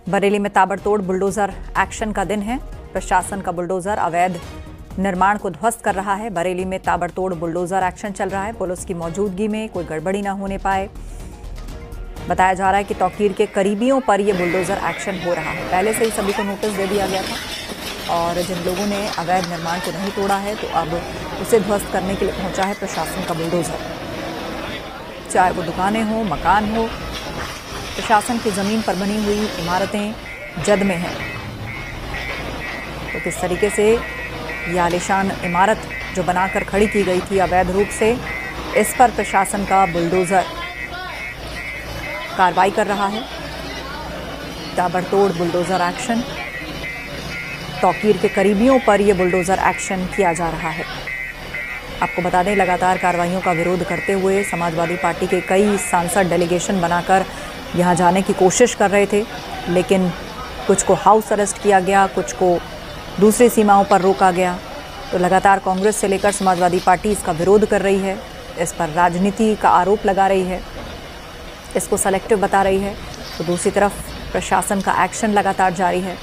बरेली में ताबड़तोड़ bulldozer action का दिन है। प्रशासन का बुलडोजर अवैध निर्माण को ध्वस्त कर रहा है। बरेली में ताबड़तोड़ बुलडोजर एक्शन चल रहा है। पुलिस की मौजूदगी में कोई गड़बड़ी ना होने पाए। बताया जा रहा है कि तौकीर के करीबियों पर यह बुलडोजर एक्शन हो रहा है। पहले से ही सभी को नोटिस दे दिया गया था और जिन लोगों ने अवैध निर्माण को नहीं तोड़ा है तो अब उसे ध्वस्त करने के लिए पहुंचा है प्रशासन का बुलडोजर। चाहे वो दुकानें हो, मकान हो, प्रशासन की जमीन पर बनी हुई इमारतें जद में हैं। तो किस तरीके से यह आलीशान इमारत जो बनाकर खड़ी की गई थी अवैध रूप से, इस पर प्रशासन का बुलडोजर कार्रवाई कर रहा है। ताबड़तोड़ बुलडोजर एक्शन, तौकीर के करीबियों पर यह बुलडोजर एक्शन किया जा रहा है। आपको बता दें, लगातार कार्रवाइयों का विरोध करते हुए समाजवादी पार्टी के कई सांसद डेलीगेशन बनाकर यहां जाने की कोशिश कर रहे थे, लेकिन कुछ को हाउस अरेस्ट किया गया, कुछ को दूसरी सीमाओं पर रोका गया। तो लगातार कांग्रेस से लेकर समाजवादी पार्टी इसका विरोध कर रही है, इस पर राजनीति का आरोप लगा रही है, इसको सेलेक्टिव बता रही है। तो दूसरी तरफ प्रशासन का एक्शन लगातार जारी है।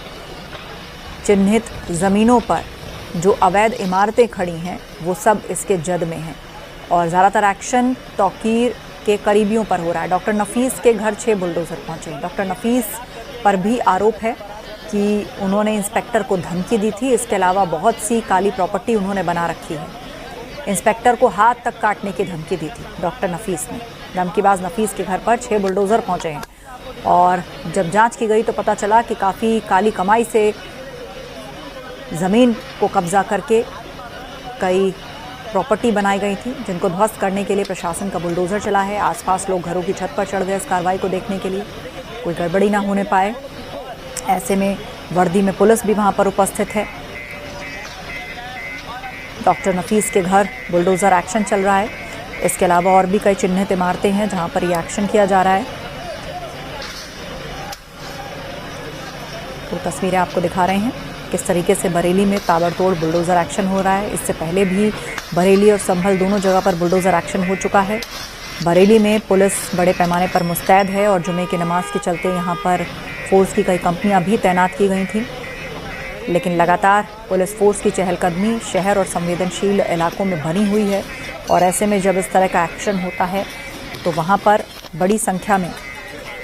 चिन्हित ज़मीनों पर जो अवैध इमारतें खड़ी हैं वो सब इसके जद में हैं और ज़्यादातर एक्शन तौकीर के करीबियों पर हो रहा है। डॉक्टर नफीस के घर 6 बुलडोजर पहुंचे। डॉक्टर नफीस पर भी आरोप है कि उन्होंने इंस्पेक्टर को धमकी दी थी। इसके अलावा बहुत सी काली प्रॉपर्टी उन्होंने बना रखी है। इंस्पेक्टर को हाथ तक काटने की धमकी दी थी डॉक्टर नफीस ने। धमकीबाज नफीस के घर पर 6 बुलडोजर पहुंचे हैं और जब जांच की गई तो पता चला कि काफ़ी काली कमाई से ज़मीन को कब्जा करके कई प्रॉपर्टी बनाई गई थी, जिनको ध्वस्त करने के लिए प्रशासन का बुलडोजर चला है। आसपास लोग घरों की छत पर चढ़ गए इस कार्रवाई को देखने के लिए, कोई गड़बड़ी ना होने पाए। ऐसे में वर्दी में पुलिस भी वहां पर उपस्थित है। डॉक्टर नफीस के घर बुलडोजर एक्शन चल रहा है। इसके अलावा और भी कई चिन्हित इमारतें हैं जहां पर ये एक्शन किया जा रहा है। तो तस्वीरें आपको दिखा रहे हैं किस तरीके से बरेली में ताबड़तोड़ बुलडोजर एक्शन हो रहा है। इससे पहले भी बरेली और संभल दोनों जगह पर बुलडोजर एक्शन हो चुका है। बरेली में पुलिस बड़े पैमाने पर मुस्तैद है और जुमे की नमाज के चलते यहाँ पर फोर्स की कई कंपनियां भी तैनात की गई थीं, लेकिन लगातार पुलिस फोर्स की चहलकदमी शहर और संवेदनशील इलाकों में बनी हुई है। और ऐसे में जब इस तरह का एक्शन होता है तो वहाँ पर बड़ी संख्या में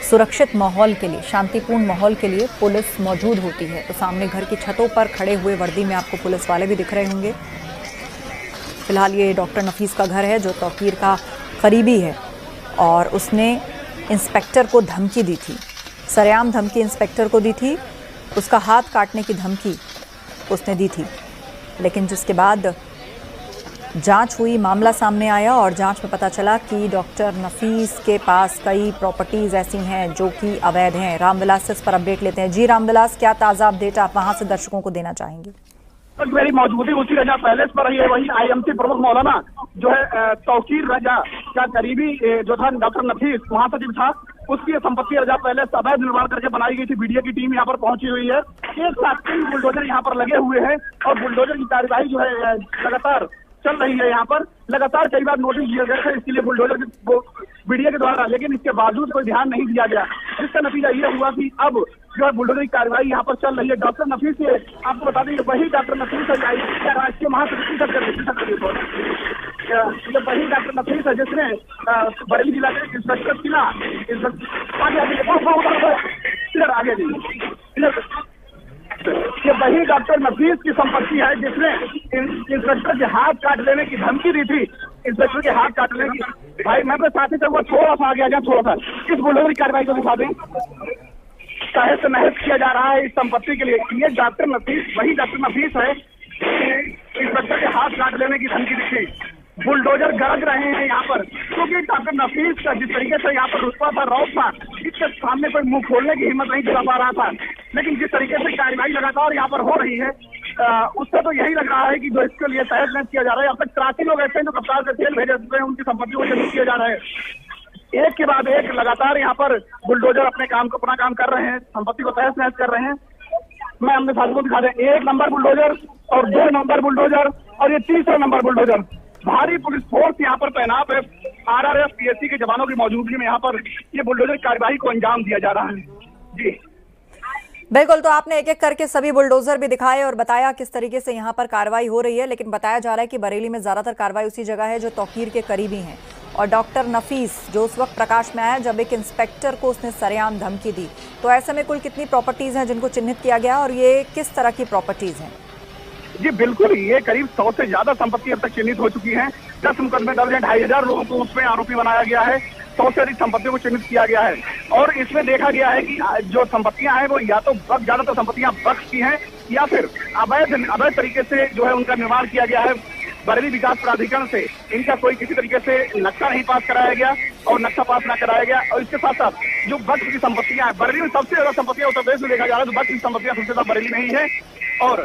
सुरक्षित माहौल के लिए, शांतिपूर्ण माहौल के लिए पुलिस मौजूद होती है। तो सामने घर की छतों पर खड़े हुए वर्दी में आपको पुलिस वाले भी दिख रहे होंगे। फिलहाल ये डॉक्टर नफीस का घर है जो तौकीर का करीबी है और उसने इंस्पेक्टर को धमकी दी थी, सरेआम धमकी इंस्पेक्टर को दी थी। उसका हाथ काटने की धमकी उसने दी थी, लेकिन जिसके बाद जांच हुई, मामला सामने आया और जांच में पता चला कि डॉक्टर नफीस के पास कई प्रॉपर्टीज़ ऐसी हैं जो कि अवैध हैं। रामविलास से इस पर अपडेट लेते हैं। जी रामविलास, क्या ताज़ा अपडेट आप वहां से दर्शकों को देना चाहेंगे? मेरी मौजूदगी उसी रजा पैलेस पर रही है। वही आईएमसी प्रमुख मौलाना जो है तौकीर रजा का करीबी जो था डॉक्टर नफीस वहां से जो था उसकी संपत्ति रजा पैलेस अवैध निर्माण करके बनाई गई थी। बीडीए की टीम यहाँ पर पहुंची हुई है। एक साथ 3 बुलडोजर यहाँ पर लगे हुए हैं और बुलडोजर की कार्यवाही जो है लगातार चल रही है। यहाँ पर लगातार कई बार नोटिस दिए गए थे इसके लिए बुलडोजर बीडीए के द्वारा, लेकिन इसके बावजूद कोई ध्यान नहीं दिया गया, जिसका नतीजा ये हुआ कि अब जो है बुलडोजर की कार्रवाई यहाँ पर चल रही है। डॉक्टर नफीस से आपको बता दें वही डॉक्टर नफीस है राष्ट्रीय महासचिव वही डॉक्टर नफीस है जिसने बरेली जिला के इंस्पेक्टर किला आगे ये वही डॉक्टर नफीस की संपत्ति है जिसने इंस्पेक्टर के हाथ काट लेने की धमकी दी थी। इंस्पेक्टर के हाथ काट लेने की भाई मैं तो साथी से वो थोड़ा सा आगे आ जाए, थोड़ा सा इस बुलडोजर की कार्रवाई को दिखा दें। तहस नहस किया जा रहा है इस संपत्ति के लिए। ये डॉक्टर नफीस वही डॉक्टर नफीस है इंस्पेक्टर के हाथ काट लेने की धमकी दी थी। बुलडोजर गरज रहे हैं यहाँ पर क्योंकि डॉक्टर नफीस का जिस तरीके से यहाँ पर रुतबा था, रौब था, इसके सामने कोई मुंह खोलने की हिम्मत नहीं कर पा रहा था। लेकिन जिस तरीके से कार्रवाई लगातार यहाँ पर हो रही है उससे तो यही लग रहा है कि जो इसके लिए तहस नहस किया जा रहा है। अब तक 83 लोग ऐसे हैं जो कप्तान से जेल भेजे हुए हैं, उनकी संपत्ति को जब्त किया जा रहा है। एक के बाद एक लगातार यहाँ पर बुलडोजर अपना काम कर रहे हैं, संपत्ति को तहस नहस कर रहे हैं। मैं अपने साथियों को दिखा दें, 1 नंबर बुलडोजर और 2 नंबर बुलडोजर और ये 3रा नंबर बुलडोजर। भारी पुलिस फोर्स यहाँ पर तैनात है। आरआरएफ पीएससी के जवानों की मौजूदगी में यहाँ पर ये बुलडोजर कार्रवाई को अंजाम दिया जा रहा है। जी बिल्कुल, तो आपने एक एक करके सभी बुलडोजर भी दिखाए और बताया किस तरीके से यहाँ पर कार्रवाई हो रही है, लेकिन बताया जा रहा है कि बरेली में ज्यादातर कार्रवाई उसी जगह है जो तौकीर के करीबी हैं। और डॉक्टर नफीस जो उस वक्त प्रकाश में आया जब एक इंस्पेक्टर को उसने सरेआम धमकी दी। तो ऐसे में कुल कितनी प्रॉपर्टीज हैं जिनको चिन्हित किया गया और ये किस तरह की प्रॉपर्टीज हैं? जी बिल्कुल, ये करीब 100 से ज्यादा संपत्ति अब तक चिन्हित हो चुकी हैं। 10 मुकदमे दर्ज हैं, 2500 लोगों को उसमें आरोपी बनाया गया है, 100 से अधिक संपत्तियों को चिन्हित किया गया है। और इसमें देखा गया है कि जो संपत्तियां हैं वो या तो ज्यादातर संपत्तियां वक्फ की हैं या फिर अवैध तरीके से जो है उनका निर्माण किया गया है। बरेली विकास प्राधिकरण से इनका कोई किसी तरीके से नक्शा नहीं पास कराया गया और नक्शा पास न कराया गया। और इसके साथ साथ जो वक्फ की संपत्तियां हैं, बरेली में सबसे ज्यादा संपत्तियां उत्तर प्रदेश में देखा जा रहा है, तो वक्फ की संपत्तियां सबसे ज्यादा बरेली में ही है। और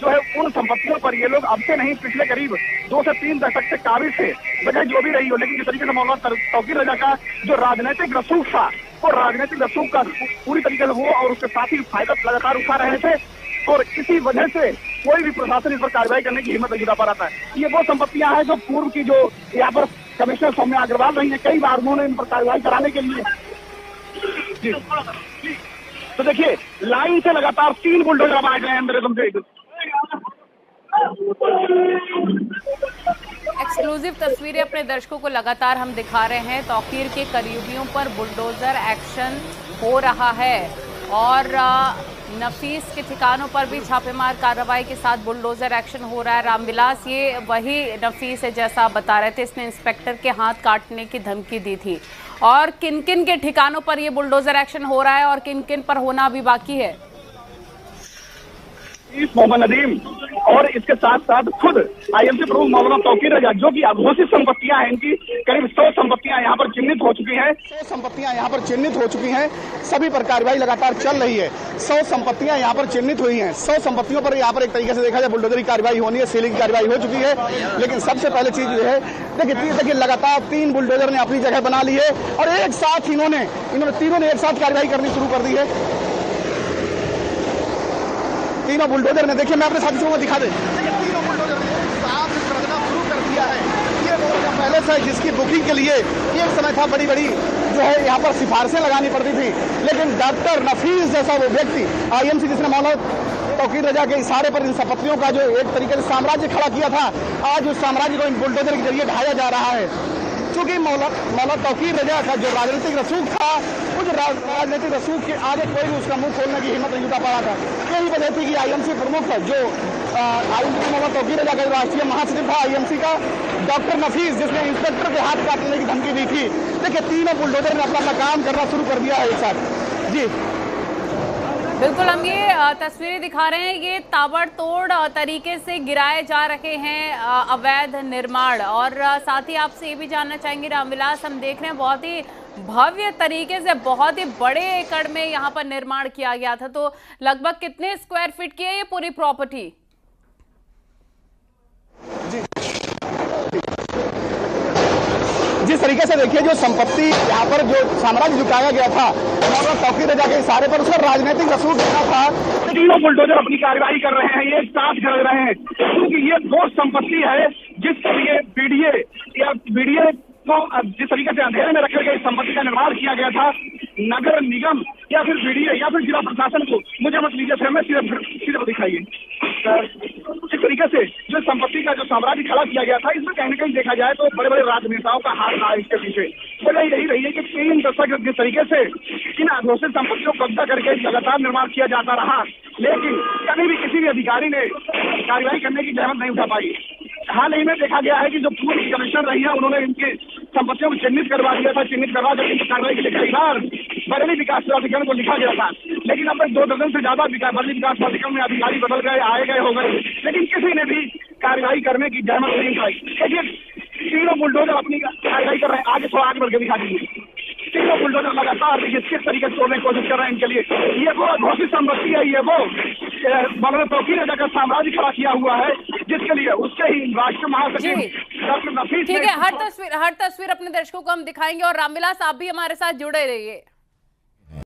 जो है उन संपत्तियों पर ये लोग अब से नहीं पिछले करीब 2 से 3 दशक से काबिज थे, वजह जो भी रही हो। लेकिन जिस तरीके से मौलाना तौकीर रजा का जो राजनीतिक रसूख था, वो राजनीतिक रसूख का पूरी तरीके से वो और उसके साथी फायदा लगातार उठा रहे थे। और इसी वजह से कोई भी प्रशासन इस पर कार्रवाई करने की हिम्मत नहीं जुटा पा रहा था। ये वो संपत्तियां हैं जो पूर्व की जो यहाँ पर कमिश्नर सौम्या अग्रवाल रही है, कई बार उन्होंने इन पर कार्रवाई कराने के लिए जी। तो देखिए लाइन से लगातार 3 बुलडोजर आए गए हैं मेरे तुमसे। एक्सक्लूसिव तस्वीरें अपने दर्शकों को लगातार हम दिखा रहे हैं। तौकीर के करीबियों पर बुलडोजर एक्शन हो रहा है और नफीस के ठिकानों पर भी छापेमार कार्रवाई के साथ बुलडोजर एक्शन हो रहा है। रामविलास, ये वही नफीस है जैसा आप बता रहे थे, इसने इंस्पेक्टर के हाथ काटने की धमकी दी थी। और किन किन के ठिकानों पर ये बुलडोजर एक्शन हो रहा है और किन किन पर होना अभी बाकी है? मोहम्मद नदीम और इसके साथ साथ खुद आईएमसी प्रमुख मौलाना तौकीर रजा, जो कि अघोषित संपत्तियां हैं, इनकी करीब 100 संपत्तियां यहाँ पर चिन्हित हो चुकी हैं। 100 संपत्तियां यहाँ पर चिन्हित हो चुकी हैं, सभी पर कार्रवाई लगातार चल रही है। 100 संपत्तियां यहाँ पर चिन्हित हुई हैं। 100 संपत्तियों पर यहाँ पर एक तरीके से देखा जाए बुलडोजर की कार्रवाई होनी है, सीलिंग की कार्रवाई हो चुकी है। लेकिन सबसे पहले चीज जो है देखिए लगातार 3 बुलडोजर ने अपनी जगह बना ली है और एक साथ इन्होंने तीनों ने एक साथ कार्रवाई करनी शुरू कर दी है। तीनों बुलडोजर ने, देखिए मैं अपने साथियों को दिखा दें, तीनों बुलडोजर ने साथ करना शुरू कर दिया है। ये वो पहले से जिसकी बुकिंग के लिए एक समय था बड़ी बड़ी जो है यहाँ पर सिफारिशें लगानी पड़ती थी, लेकिन डॉक्टर नफीस जैसा वो व्यक्ति आईएमसी जिसने मौलाना तौकीर रजा के इशारे पर इन संपत्तियों का जो एक तरीके से साम्राज्य खड़ा किया था, आज उस साम्राज्य को इन बुलडोजर के जरिए ढाया जा रहा है। क्योंकि मौलाना तौकीर रजा का जो राजनीतिक रसूख था, उस राजनीतिक रसूख के आगे कोई भी उसका मुंह खोलने की हिम्मत नहीं जुटा पा रहा था। यही वजह थी कि आईएमसी प्रमुख जो आईएमसी मौलाना तौकीर रजा का राष्ट्रीय महासचिव था आईएमसी का, डॉक्टर नफीस, जिसने इंस्पेक्टर के हाथ काटने की धमकी दी थी, देखिए तीनों बुलडोजर ने अपना काम करना शुरू कर दिया है एक साथ। जी बिल्कुल, हम ये तस्वीरें दिखा रहे हैं, ये ताबड़तोड़ तरीके से गिराए जा रहे हैं अवैध निर्माण। और साथ ही आपसे ये भी जानना चाहेंगे रामविलास, हम देख रहे हैं बहुत ही भव्य तरीके से बहुत ही बड़े एकड़ में यहाँ पर निर्माण किया गया था, तो लगभग कितने स्क्वायर फीट की है ये पूरी प्रॉपर्टी? जिस तरीके से देखिए जो संपत्ति यहाँ पर जो साम्राज्य झुकाया गया था मौलाना तौकीर रजा के इशारे पर, उसका राजनीतिक रसूख देना था। तीनों बुलडोजर अपनी कार्रवाई कर रहे हैं, ये एक साथ कर रहे हैं, क्योंकि ये वो संपत्ति है जिसके लिए बीडीए को जिस तरीके से अंधेरे में रखकर के इस संपत्ति का निर्माण किया गया था, नगर निगम या फिर बीडीए या फिर जिला प्रशासन को, मुझे मत लीजिए फिर मैं सीधे दिखाइए। इस तरीके से जो संपत्ति का जो साम्राज्य खड़ा किया गया था, इसमें कहीं न कहीं देखा जाए तो बड़े बड़े राजनेताओं का हाथ रहा इसके पीछे। वजह यही रही है कि 3 दशक जिस तरीके से इन अघोषित संपत्तियों को कब्जा करके लगातार निर्माण किया जाता रहा, लेकिन कभी भी किसी भी अधिकारी ने कार्रवाई करने की जहमत नहीं उठा पाई। हाल ही में देखा गया है कि जो पूर्व कमिश्नर रही है, उन्होंने इनकी संपत्तियों को चिन्हित करवा दिया था, चिन्हित करवा कर इनकी कार्रवाई के लिए कई बार बरेली विकास प्राधिकरण को लिखा गया था, लेकिन अब तक 2 दर्जन से ज्यादा बरेली विकास प्राधिकरण में अधिकारी बदल गए, आए गए हो गए, लेकिन किसी ने भी कार्रवाई करने की जहमत नहीं उठाई। देखिए तीनों बुलडोजर अपनी कार्रवाई कर रहे हैं। आगे थोड़ा आगे बढ़ के दिखा दीजिए, तीनों बुलडोजर लगातार किस तरीके से तोड़ने की कोशिश कर रहे हैं इनके लिए। ये वो घोषित संपत्ति है, ये वो मौलाना तौकीर रजा का साम्राज्य खड़ा किया हुआ है, जिसके लिए उसके ही राष्ट्रीय महासचिव डॉक्टर नफीस। ठीक है, हर तस्वीर अपने दर्शकों को हम दिखाएंगे और रामविलास आप भी हमारे साथ जुड़े रहिए।